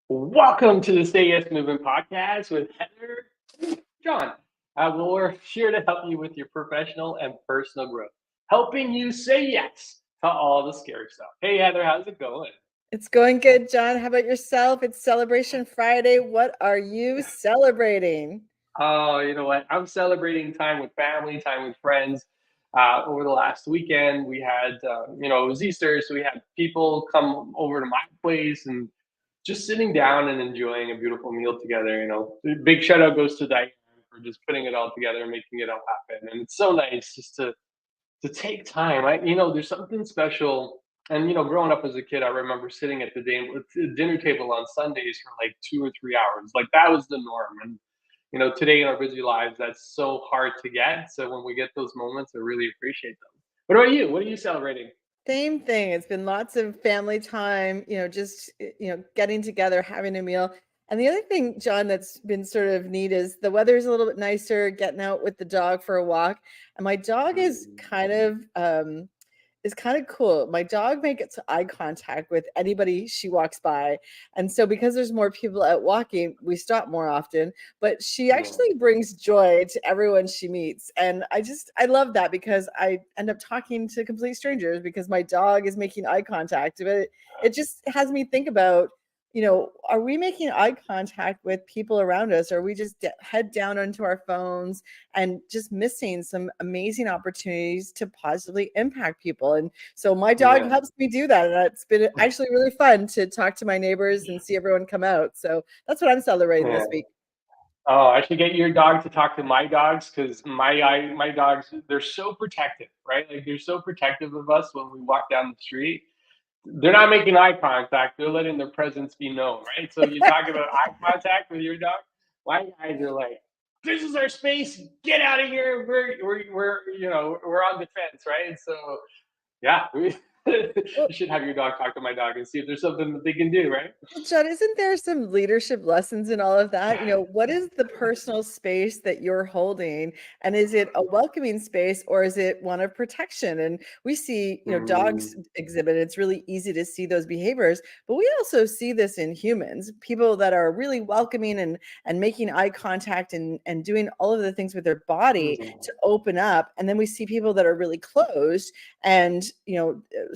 Welcome to the Stay Yes Movement podcast with Heather and John. We're here to help you with your professional and personal growth, helping you say yes to all the scary stuff. Hey, Heather, how's it going? It's going good, John. How about yourself? It's Celebration Friday. What are you celebrating? Oh, you know what? I'm celebrating time with family, time with friends. Over the last weekend, we had, it was Easter, so we had people come over to my place and just sitting down and enjoying a beautiful meal together. Big shout out goes to Diane for just putting it all together and making it all happen. And it's so nice just to take time. There's something special. And growing up as a kid, I remember sitting at the dinner table on Sundays for like 2 or 3 hours. Like that was the norm. And today in our busy lives, that's so hard to get. So when we get those moments, I really appreciate them. What about you? What are you celebrating? Same thing. It's been lots of family time, getting together, having a meal. And the other thing, John, that's been sort of neat is the weather's a little bit nicer, getting out with the dog for a walk. And my dog is kind of cool. My dog makes eye contact with anybody she walks by. And so because there's more people out walking, we stop more often, but she actually brings joy to everyone she meets. And I love that because I end up talking to complete strangers because my dog is making eye contact. But it just has me think about, are we making eye contact with people around us? Or are we just head down onto our phones and just missing some amazing opportunities to positively impact people? And so my dog Yeah. helps me do that. And it's been actually really fun to talk to my neighbors and see everyone come out. So that's what I'm celebrating Yeah. this week. Oh, I should get your dog to talk to my dogs because my dogs, they're so protective, right? Like they're so protective of us when we walk down the street. They're not making eye contact. They're letting their presence be known, right? So you talk about eye contact with your dog. My guys are like, "This is our space. Get out of here. We're on the fence, right?" So yeah, you Well, should have your dog talk to my dog and see if there's something that they can do, right? Well, John, isn't there some leadership lessons in all of that? What is the personal space that you're holding? And is it a welcoming space or is it one of protection? And we see, Mm, dogs exhibit, it's really easy to see those behaviors, but we also see this in humans, people that are really welcoming and making eye contact and doing all of the things with their body mm, to open up. And then we see people that are really closed and,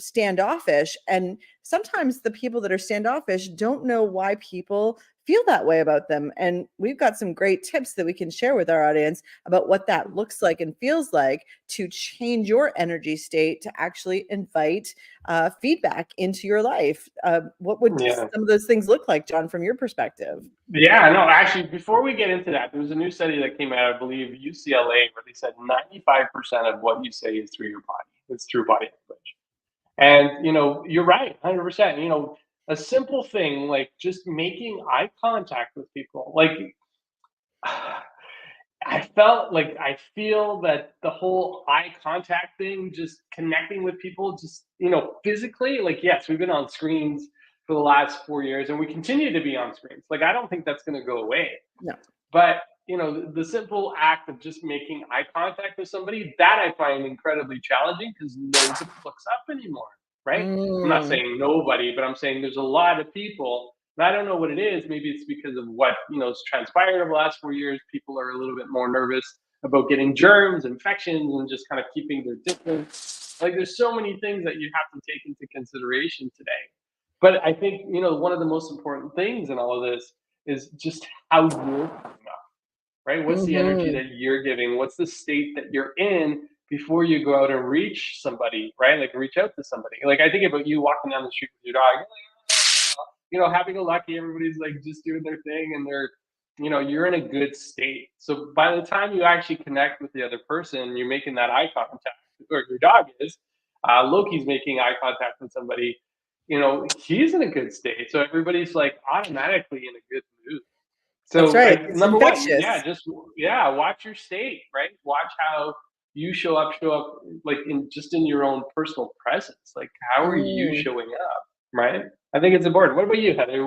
standoffish. And sometimes the people that are standoffish don't know why people feel that way about them. And we've got some great tips that we can share with our audience about what that looks like and feels like to change your energy state to actually invite feedback into your life. What would yeah. some of those things look like, John, from your perspective? Yeah, no, actually, before we get into that, there was a new study that came out, I believe, UCLA, where they said 95% of what you say is through your body. It's through body language. And, you're right, 100%. A simple thing like just making eye contact with people, like, I feel that the whole eye contact thing, just connecting with people, just, physically, like, yes, we've been on screens for the last 4 years and we continue to be on screens. Like, I don't think that's going to go away. No. But, the simple act of just making eye contact with somebody, that I find incredibly challenging because nobody looks up anymore, right? I'm not Mm, saying nobody, but I'm saying there's a lot of people, and I don't know what it is. Maybe it's because of what, has transpired over the last 4 years. People are a little bit more nervous about getting germs, infections, and just kind of keeping their distance. Like, there's so many things that you have to take into consideration today. But I think, one of the most important things in all of this is just how you're showing up, right? What's the energy mhm. that you're giving? What's the state that you're in before you go out and reach somebody, right? Like reach out to somebody. Like I think about you walking down the street with your dog, happy go lucky. Everybody's like just doing their thing and you're in a good state. So by the time you actually connect with the other person, you're making that eye contact, or your dog is. Loki's making eye contact with somebody. He's in a good state. So everybody's like automatically in a good mood. That's So, right. It's number one, yeah, infectious. just yeah, watch your state, right? Watch how you show up, like in your own personal presence. Like, how are you Mm. showing up, right? I think it's important. What about you, Heather?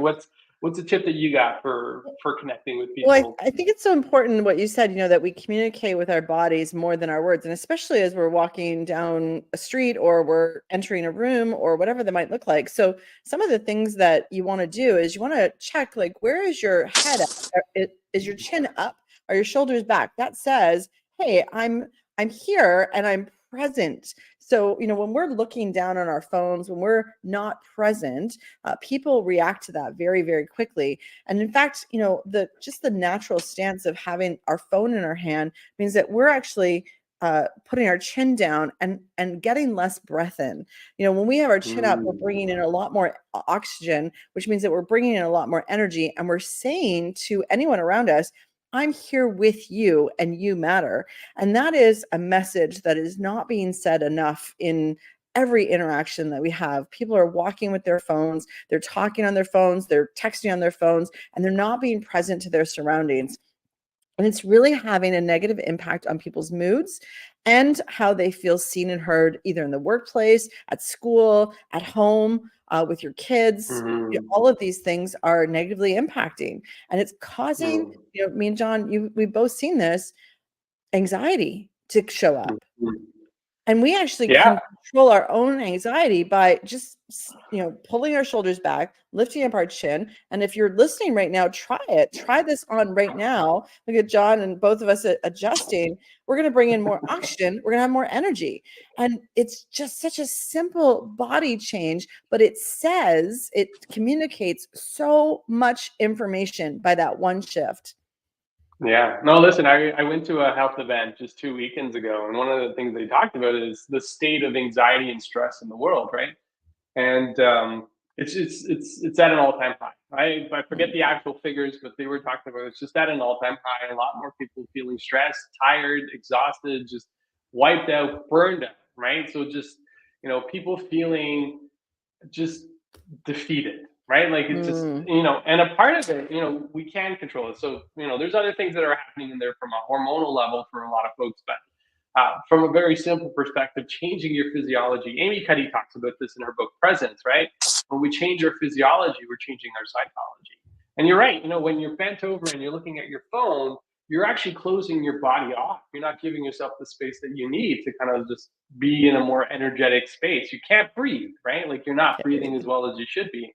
What's a tip that you got for connecting with Well, people? I think it's so important what you said, that we communicate with our bodies more than our words. And especially as we're walking down a street or we're entering a room or whatever that might look like. So some of the things that you want to do is you want to check, like, where is your head at? Is your chin up? Are your shoulders back? That says, hey, I'm here and I'm present. So, when we're looking down on our phones, when we're not present, people react to that very, very quickly. And in fact, the natural stance of having our phone in our hand means that we're actually putting our chin down and getting less breath in. When we have our chin up, we're bringing in a lot more oxygen, which means that we're bringing in a lot more energy, and we're saying to anyone around us, I'm here with you and you matter. And that is a message that is not being said enough in every interaction that we have. People are walking with their phones, they're talking on their phones, they're texting on their phones, and they're not being present to their surroundings. And it's really having a negative impact on people's moods and how they feel seen and heard, either in the workplace, at school, at home, with your kids. All of these things are negatively impacting, and it's causing, me and John, we've both seen this, anxiety to show up. And we actually Yeah. can control our own anxiety by just, pulling our shoulders back, lifting up our chin. And if you're listening right now, try it. Try this on right now. Look at John and both of us adjusting. We're going to bring in more oxygen. We're going to have more energy. And it's just such a simple body change, but it communicates so much information by that one shift. Yeah. No, listen, I went to a health event just 2 weekends ago, and one of the things they talked about is the state of anxiety and stress in the world, right? And it's at an all time high. I forget the actual figures, but they were talking about it's just at an all time high. A lot more people feeling stressed, tired, exhausted, just wiped out, burned out, right? So just people feeling just defeated, right? Like it's just, Mm, and a part of it, we can control it. So, there's other things that are happening in there from a hormonal level for a lot of folks, but from a very simple perspective, changing your physiology. Amy Cuddy talks about this in her book Presence, right? When we change our physiology, we're changing our psychology. And you're right, when you're bent over and you're looking at your phone, you're actually closing your body off. You're not giving yourself the space that you need to kind of just be in a more energetic space. You can't breathe, right? Like you're not breathing as well as you should be.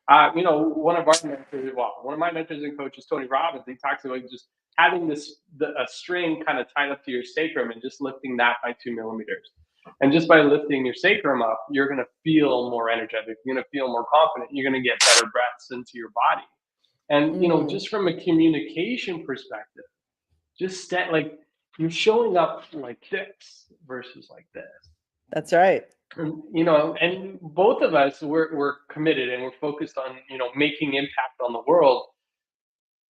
One of our mentors, well, one of my mentors and coaches, Tony Robbins, he talks about just having a string kind of tied up to your sacrum and just lifting that by 2 millimeters. And just by lifting your sacrum up, you're going to feel more energetic. You're going to feel more confident. You're going to get better breaths into your body. And, mm, just from a communication perspective, just like you're showing up like this versus like this. that's right. And both of us we're committed and we're focused on making impact on the world.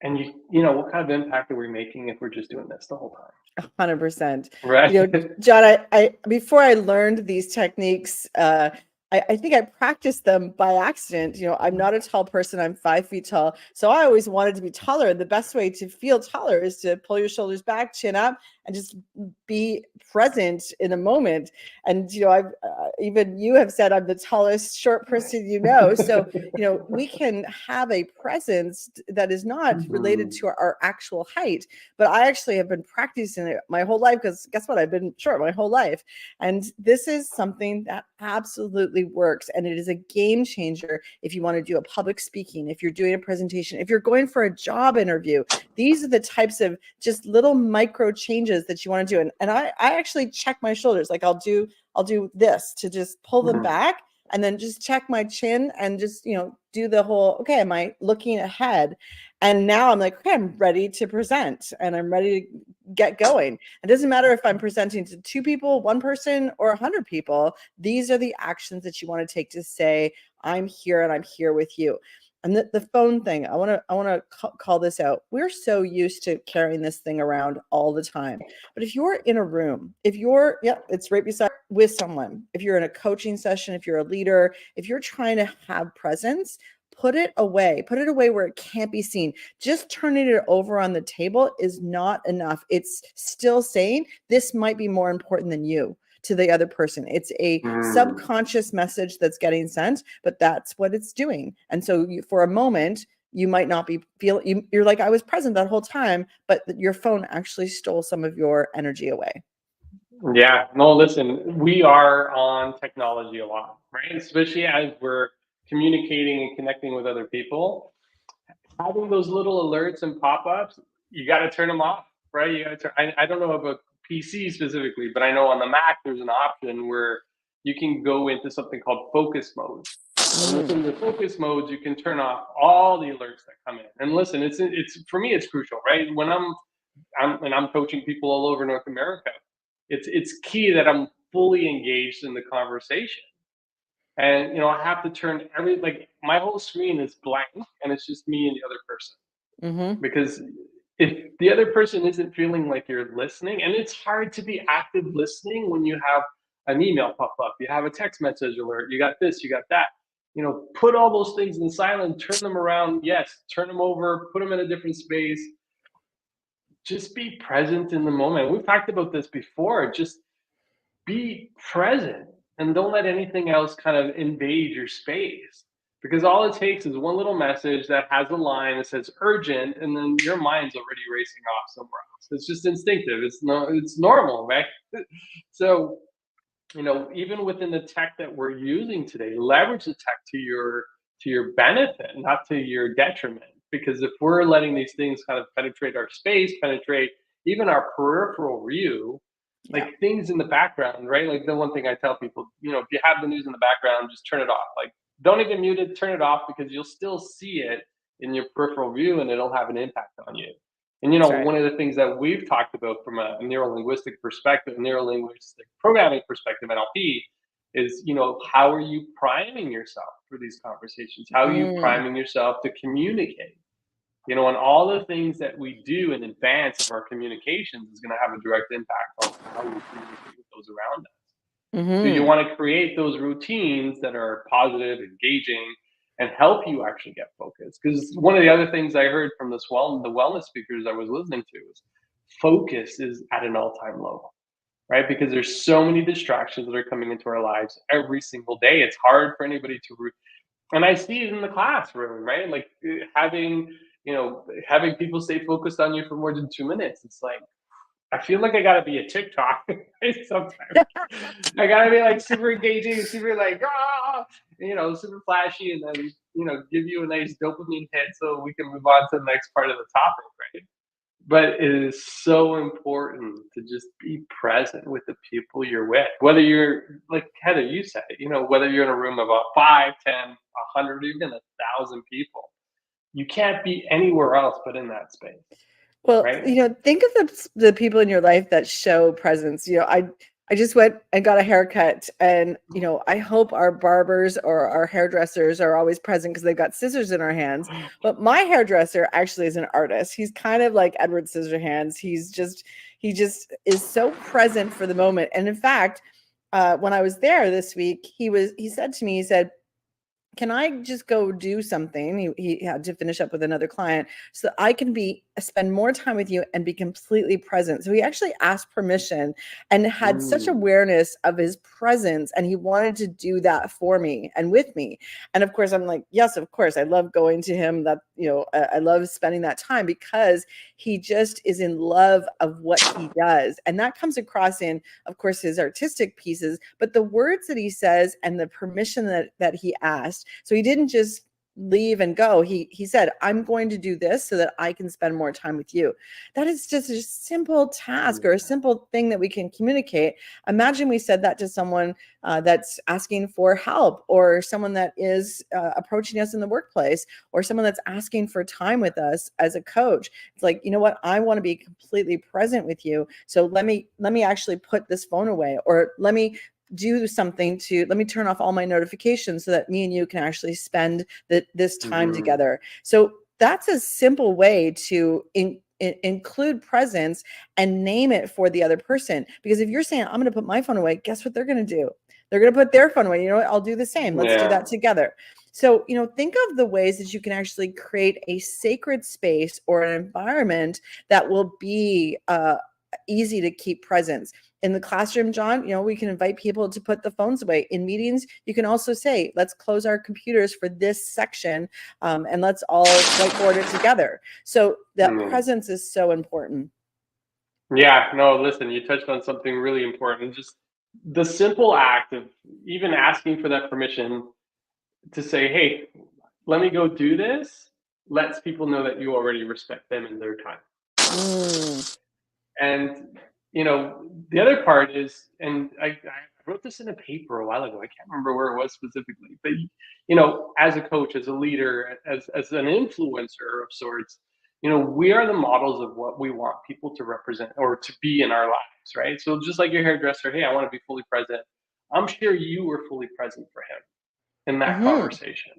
And what kind of impact are we making if we're just doing this the whole time? 100%. Right. John, I before I learned these techniques, I think I practiced them by accident. I'm not a tall person. I'm 5 feet tall. So I always wanted to be taller. And the best way to feel taller is to pull your shoulders back, chin up, and just be present in the moment. And, I've even you have said I'm the tallest short person So, we can have a presence that is not related to our actual height. But I actually have been practicing it my whole life because guess what? I've been short my whole life. And this is something that absolutely works. And it is a game changer if you want to do a public speaking, if you're doing a presentation, if you're going for a job interview. These are the types of just little micro changes that you want to do. And I actually check my shoulders. Like I'll do this to just pull them back and then just check my chin and just, do the whole, okay, am I looking ahead? And now I'm like, okay, I'm ready to present and I'm ready to get going. It doesn't matter if I'm presenting to 2 people, 1 person, or 100 people. These are the actions that you want to take to say, I'm here and I'm here with you. And the phone thing, I want to call this out. We're so used to carrying this thing around all the time. But if you're in a room, it's right beside with someone. If you're in a coaching session, if you're a leader, if you're trying to have presence, put it away where it can't be seen. Just turning it over on the table is not enough. It's still saying this might be more important than you to the other person. It's a subconscious message that's getting sent, but that's what it's doing. And so for a moment, you might not be feeling, you're like, I was present that whole time, but your phone actually stole some of your energy away. Yeah, no, listen, we are on technology a lot, right? Especially as we're communicating and connecting with other people. Having those little alerts and pop-ups, you got to turn them off, right? You got to turn. I don't know about PC specifically, but I know on the Mac there's an option where you can go into something called focus mode. And Mm, within the focus modes, you can turn off all the alerts that come in. And listen, it's for me, it's crucial, right? When I'm coaching people all over North America, it's key that I'm fully engaged in the conversation. And I have to turn like my whole screen is blank and it's just me and the other person. mm-hmm. Because if the other person isn't feeling like you're listening, and it's hard to be active listening when you have an email pop up, you have a text message alert, you got this, you got that. Put all those things in silent, turn them around, yes, turn them over, put them in a different space. Just be present in the moment. We've talked about this before. Just be present and don't let anything else kind of invade your space, because all it takes is one little message that has a line that says urgent, and then your mind's already racing off somewhere else. It's just instinctive. It's normal, right? So even within the tech that we're using today, leverage the tech to your benefit, not to your detriment. Because if we're letting these things kind of penetrate our space, penetrate even our peripheral view, Yeah, like things in the background, right? Like the one thing I tell people, if you have the news in the background, just turn it off. Like don't even mute it, turn it off, because you'll still see it in your peripheral view and it'll have an impact on you. And that's right. one of the things that we've talked about from a neuro-linguistic perspective, neuro-linguistic programming perspective, NLP, is how are you priming yourself for these conversations? How are you Mm, priming yourself to communicate? And all the things that we do in advance of our communications is going to have a direct impact on how we communicate with those around us. So you mm-hmm. want to create those routines that are positive, engaging, and help you actually get focused. Because one of the other things I heard from the wellness speakers I was listening to is focus is at an all-time low, right? Because there's so many distractions that are coming into our lives every single day. It's hard for anybody and I see it in the classroom, right? Like having people stay focused on you for more than 2 minutes. It's like I feel like I gotta be a TikTok sometimes. I gotta be like super engaging and super like super flashy, and then give you a nice dopamine hit so we can move on to the next part of the topic, right? But it is so important to just be present with the people you're with. Whether you're like Heather, you said, whether you're in a room of 5, 10, 100, even 1,000 people, you can't be anywhere else but in that space, Well, right? think of the people in your life that show presence. I just went and got a haircut, and I hope our barbers or our hairdressers are always present because they've got scissors in our hands. But my hairdresser actually is an artist. He's kind of like Edward Scissorhands. He just is so present for the moment. And in fact, when I was there this week, he said to me, he said, can I just go do something? He had to finish up with another client so that I can spend more time with you and be completely present. So he actually asked permission and had such Mm, awareness of his presence, and he wanted to do that for me and with me. And of course, I'm like, yes, of course. I love going to him. I love spending that time because he just is in love of what he does. And that comes across in, of course, his artistic pieces, but the words that he says and the permission that he asked. So he didn't just leave and go. He said, I'm going to do this so that I can spend more time with you. That is just a simple task or a yeah. simple thing that we can communicate. Imagine we said that to someone that's asking for help, or someone that is approaching us in the workplace, or someone that's asking for time with us as a coach. It's like, you know what, I want to be completely present with you, so let me actually put this phone away, or let me do something to let me turn off all my notifications so that me and you can actually spend this time Mhm. together. So that's a simple way to include presence and name it for the other person. Because if you're saying, I'm going to put my phone away, guess what they're going to do? They're going to put their phone away. You know what? I'll do the same. Let's do that Yeah. together. So, think of the ways that you can actually create a sacred space or an environment that will be easy to keep presence. In the classroom, John, we can invite people to put the phones away. In meetings, you can also say, let's close our computers for this section, and let's all whiteboard it together. So that presence is so important. Yeah, no, listen, you touched on something really important. Just the simple act of even asking for that permission to say, hey, let me go do this, lets people know that you already respect them and their time. And the other part is, and I wrote this in a paper a while ago. I can't remember where it was specifically, but as a coach, as a leader, as an influencer of sorts, we are the models of what we want people to represent or to be in our lives, right? So just like your hairdresser, hey, I want to be fully present. I'm sure you were fully present for him in that conversation,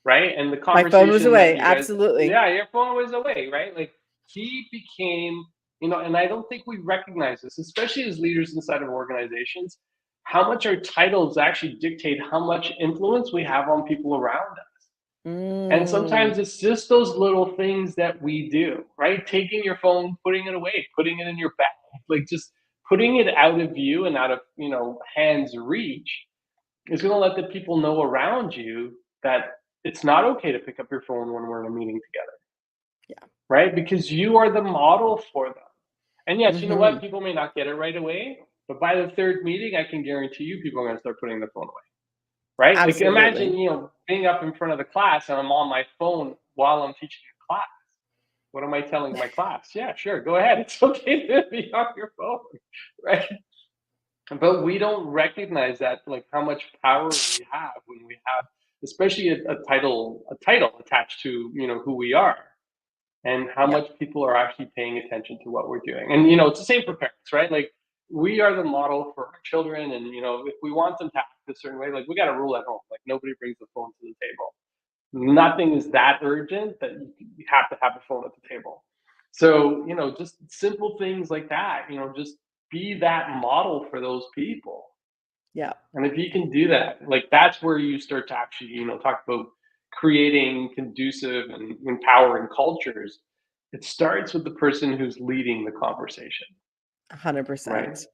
right? And the My phone was conversation that away. you guys, Absolutely. yeah, your phone was away, right? Like he became, and I don't think we recognize this, especially as leaders inside of organizations, how much our titles actually dictate how much influence we have on people around us. And sometimes it's just those little things that we do, right? Taking your phone, putting it away, putting it in your bag, like just putting it out of view and out of, hands reach is going to let the people know around you that it's not okay to pick up your phone when we're in a meeting together. Yeah. Right? Because you are the model for them. And yes, you know what? People may not get it right away, but by the third meeting, I can guarantee you people are going to start putting the phone away. Right? Absolutely. Like imagine, being up in front of the class and I'm on my phone while I'm teaching a class. What am I telling my class? Yeah, sure, go ahead. It's okay to be on your phone. Right? But we don't recognize that, like how much power we have when we have, especially a title attached to who we are, and how much people are actually paying attention to what we're doing. And it's the same for parents, right? Like we are the model for our children, and if we want them to act a certain way, like we got a rule at home, like nobody brings the phone to the table. Nothing is that urgent that you have to have a phone at the table. So just simple things like that. Just be that model for those people. Yeah. And if you can do that, like that's where you start to actually, talk about creating conducive and empowering cultures. It starts with the person who's leading the conversation, right? 100%.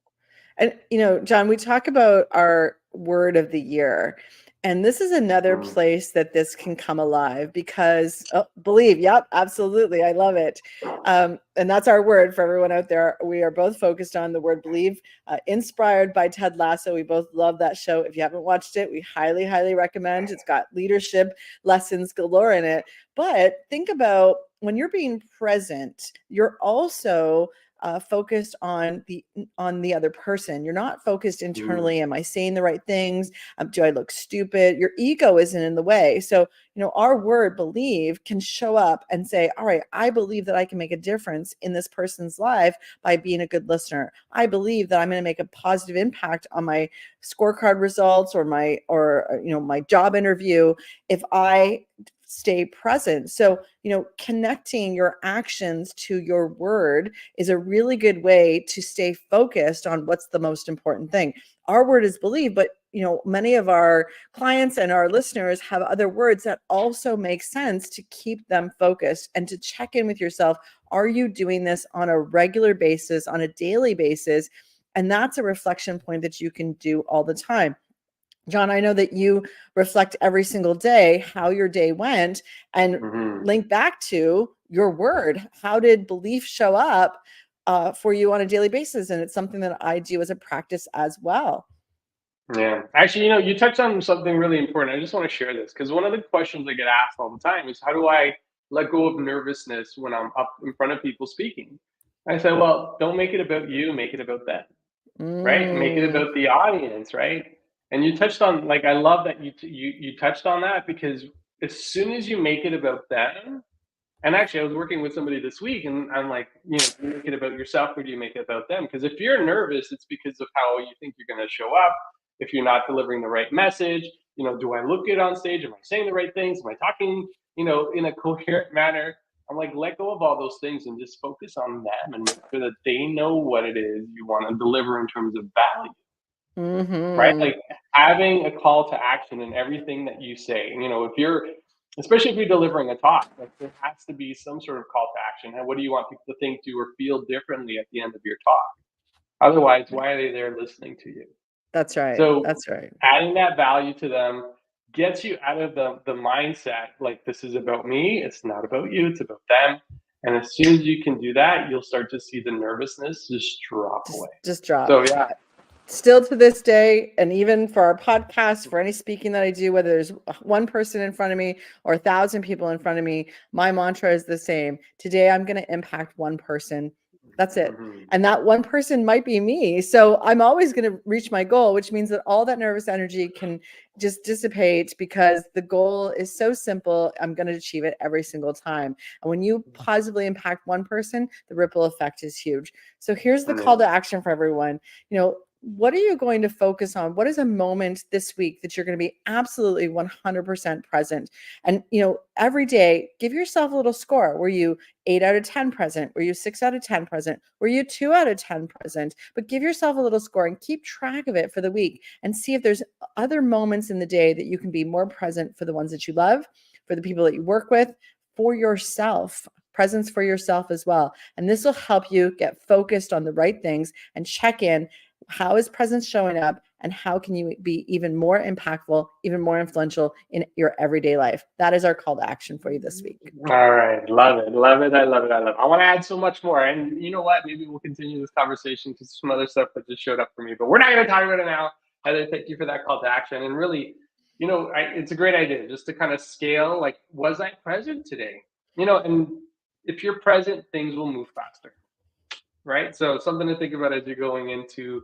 And, John, we talk about our word of the year. And this is another place that this can come alive because believe. Yep, absolutely. I love it. And that's our word for everyone out there. We are both focused on the word believe, inspired by Ted Lasso. We both love that show. If you haven't watched it, we highly, highly recommend. It's got leadership lessons galore in it. But think about when you're being present, you're also focused on the other person. You're not focused internally. Am I saying the right things? Do I look stupid? Your ego isn't in the way. So, our word believe can show up and say, all right, I believe that I can make a difference in this person's life by being a good listener. I believe that I'm going to make a positive impact on my scorecard results or my job interview if I stay present. So, connecting your actions to your word is a really good way to stay focused on what's the most important thing. Our word is believe, but many of our clients and our listeners have other words that also make sense to keep them focused and to check in with yourself. Are you doing this on a regular basis, on a daily basis? And that's a reflection point that you can do all the time. John, I know that you reflect every single day how your day went and link back to your word. How did belief show up for you on a daily basis? And it's something that I do as a practice as well. Yeah. Actually, you touched on something really important. I just want to share this because one of the questions I get asked all the time is how do I let go of nervousness when I'm up in front of people speaking? I say, well, don't make it about you, make it about them. Right? Make it about the audience, right? And you touched on, like, I love that you touched on that because as soon as you make it about them, and actually, I was working with somebody this week, and I'm like, do you make it about yourself or do you make it about them? Because if you're nervous, it's because of how you think you're going to show up. If you're not delivering the right message, do I look good on stage? Am I saying the right things? Am I talking, in a coherent manner? I'm like, let go of all those things and just focus on them and make sure that they know what it is you want to deliver in terms of value. Right? Like having a call to action in everything that you say. If you're especially if you're delivering a talk. Like there has to be some sort of call to action. And what do you want people to think, do, or feel differently at the end of your talk? Otherwise, why are they there listening to you? That's right. So That's right. adding that value to them gets you out of the mindset like this is about me. It's not about you. It's about them. And as soon as you can do that, you'll start to see the nervousness just drop away. Just drop. So yeah. Still to this day, and even for our podcast, for any speaking that I do, whether there's one person in front of me or 1,000 people in front of me, my mantra is the same. Today, I'm going to impact one person. That's it. Mhm. And that one person might be me. So I'm always going to reach my goal, which means that all that nervous energy can just dissipate because the goal is so simple. I'm going to achieve it every single time. And when you positively impact one person, the ripple effect is huge. So here's the call Yeah. to action for everyone. What are you going to focus on? What is a moment this week that you're going to be absolutely 100% present? And, every day, give yourself a little score. Were you 8 out of 10 present? Were you 6 out of 10 present? Were you 2 out of 10 present? But give yourself a little score and keep track of it for the week and see if there's other moments in the day that you can be more present for the ones that you love, for the people that you work with, for yourself. Presence for yourself as well. And this will help you get focused on the right things and check in. How is presence showing up, and how can you be even more impactful, even more influential in your everyday life? That is our call to action for you this week. All right. Love it. Love it. I love it. I love it. I want to add so much more. And you know what? Maybe we'll continue this conversation because some other stuff that just showed up for me, but we're not going to talk about it now. Heather, thank you for that call to action. And really, it's a great idea just to kind of scale, like, was I present today? And if you're present, things will move faster, right? So something to think about as you're going into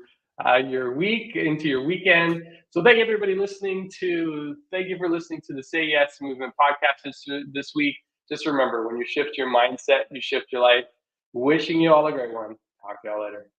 your week, into your weekend. So thank you everybody thank you for listening to the Say Yes Movement podcast this week. Just remember, when you shift your mindset, you shift your life. Wishing you all a great one. Talk to y'all later.